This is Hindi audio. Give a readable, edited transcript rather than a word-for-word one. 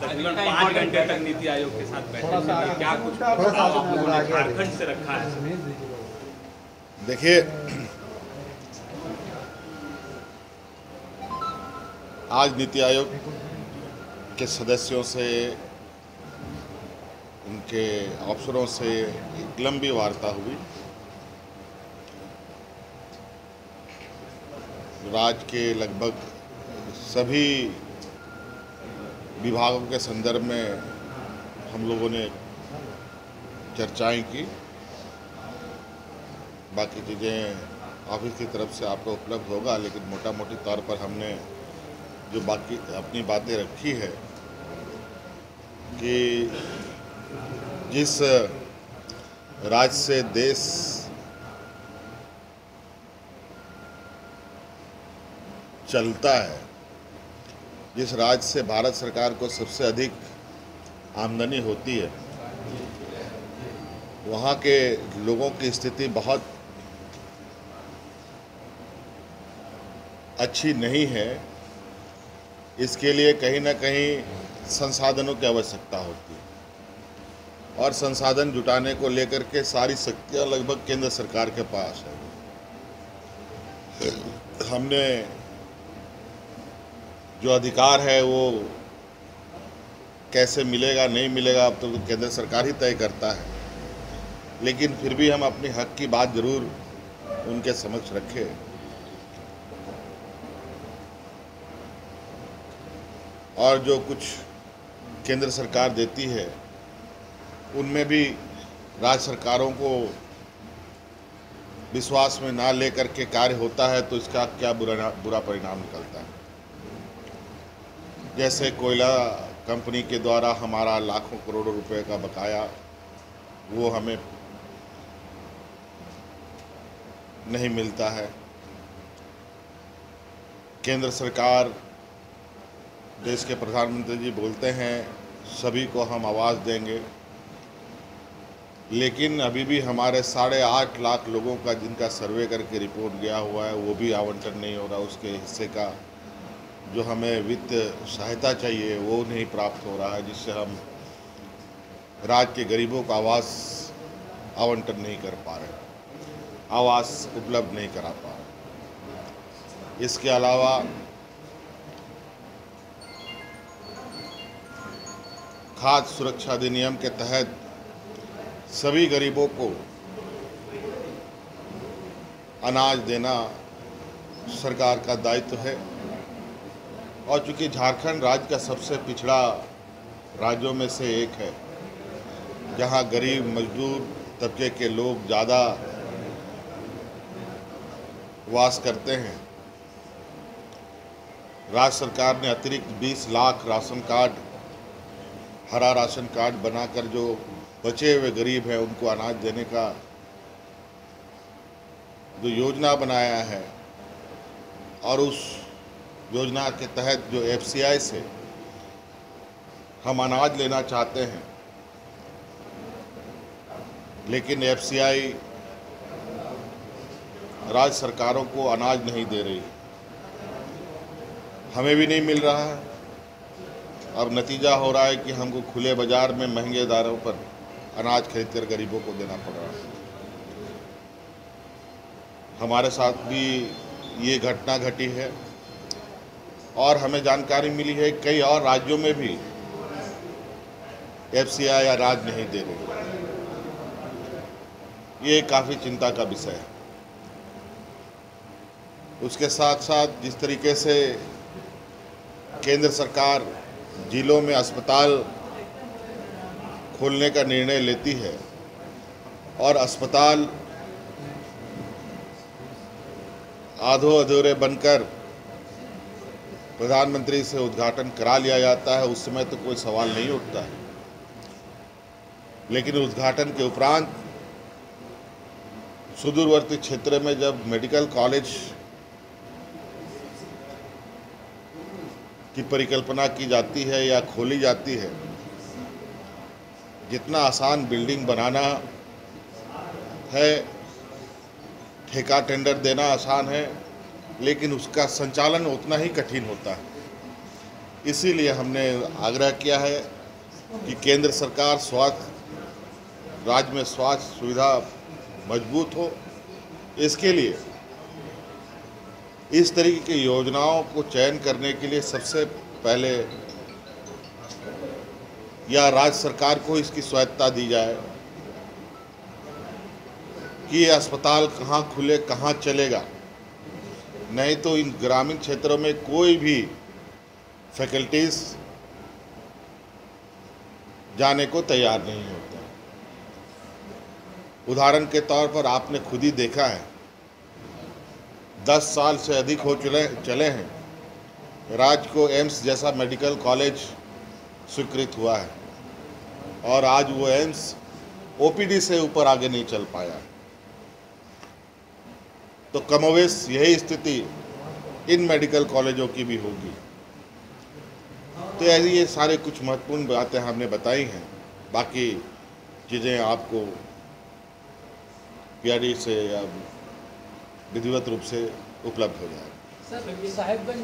तकरीबन 5 घंटे तक नीति आयोग के साथ बैठे थे, क्या कुछ आप लोगों ने झारखंड से रखा है? देखिए, आज नीति आयोग के सदस्यों से, उनके अफसरों से एक लंबी वार्ता हुई। राज्य के लगभग सभी विभागों के संदर्भ में हम लोगों ने चर्चाएं की। बाकी चीज़ें ऑफिस की तरफ से आपको उपलब्ध होगा, लेकिन मोटा मोटी तौर पर हमने जो बाकी अपनी बातें रखी है कि जिस राज्य से देश चलता है, जिस राज्य से भारत सरकार को सबसे अधिक आमदनी होती है, वहाँ के लोगों की स्थिति बहुत अच्छी नहीं है। इसके लिए कहीं ना कहीं संसाधनों की आवश्यकता होती है और संसाधन जुटाने को लेकर के सारी शक्तियाँ लगभग केंद्र सरकार के पास है। हमने जो अधिकार है वो कैसे मिलेगा नहीं मिलेगा अब तो केंद्र सरकार ही तय करता है, लेकिन फिर भी हम अपने हक की बात जरूर उनके समक्ष रखें। और जो कुछ केंद्र सरकार देती है उनमें भी राज्य सरकारों को विश्वास में ना लेकर के कार्य होता है तो इसका क्या बुरा परिणाम निकलता है। जैसे कोयला कंपनी के द्वारा हमारा लाखों करोड़ों रुपए का बकाया वो हमें नहीं मिलता है। केंद्र सरकार, देश के प्रधानमंत्री जी बोलते हैं सभी को हम आवाज़ देंगे, लेकिन अभी भी हमारे 8.5 लाख लोगों का जिनका सर्वे करके रिपोर्ट गया हुआ है वो भी आवंटन नहीं हो रहा। उसके हिस्से का जो हमें वित्त सहायता चाहिए वो नहीं प्राप्त हो रहा है, जिससे हम राज्य के गरीबों को आवास आवंटन नहीं कर पा रहे, आवास उपलब्ध नहीं करा पा रहे। इसके अलावा खाद्य सुरक्षा अधिनियम के तहत सभी गरीबों को अनाज देना सरकार का दायित्व है। और चूंकि झारखंड राज्य का सबसे पिछड़ा राज्यों में से एक है, जहां गरीब मजदूर तबके के लोग ज़्यादा वास करते हैं, राज्य सरकार ने अतिरिक्त 20 लाख राशन कार्ड, हरा राशन कार्ड बनाकर जो बचे हुए गरीब हैं उनको अनाज देने का जो योजना बनाया है, और उस योजना के तहत जो FCI से हम अनाज लेना चाहते हैं, लेकिन FCI राज्य सरकारों को अनाज नहीं दे रही, हमें भी नहीं मिल रहा है। अब नतीजा हो रहा है कि हमको खुले बाजार में महंगे दारों पर अनाज खरीदकर गरीबों को देना पड़ रहा है। हमारे साथ भी ये घटना घटी है और हमें जानकारी मिली है कई और राज्यों में भी FCI या राज नहीं दे रहे। ये काफ़ी चिंता का विषय है। उसके साथ साथ जिस तरीके से केंद्र सरकार जिलों में अस्पताल खोलने का निर्णय लेती है और अस्पताल आधो अधूरे बनकर प्रधानमंत्री से उद्घाटन करा लिया जाता है, उस समय तो कोई सवाल नहीं उठता है, लेकिन उद्घाटन के उपरांत सुदूरवर्ती क्षेत्र में जब मेडिकल कॉलेज की परिकल्पना की जाती है या खोली जाती है, जितना आसान बिल्डिंग बनाना है, ठेका टेंडर देना आसान है, लेकिन उसका संचालन उतना ही कठिन होता है। इसीलिए हमने आग्रह किया है कि केंद्र सरकार राज्य में स्वास्थ्य सुविधा मजबूत हो। इसके लिए इस तरीके की योजनाओं को चयन करने के लिए सबसे पहले या राज्य सरकार को इसकी स्वायत्तता दी जाए कि ये अस्पताल कहाँ खुले, कहाँ चलेगा। नहीं तो इन ग्रामीण क्षेत्रों में कोई भी फैकल्टीज जाने को तैयार नहीं होते। उदाहरण के तौर पर आपने खुद ही देखा है, 10 साल से अधिक हो चले हैं राज्य को एम्स जैसा मेडिकल कॉलेज स्वीकृत हुआ है और आज वो एम्स ओपीडी से ऊपर आगे नहीं चल पाया। तो कमोवेश यही स्थिति इन मेडिकल कॉलेजों की भी होगी। तो ऐसी ये सारे कुछ महत्वपूर्ण बातें हमने बताई हैं। बाकी चीज़ें आपको पीआरडी से या विधिवत रूप से उपलब्ध हो जाए। सर, साहिबगंज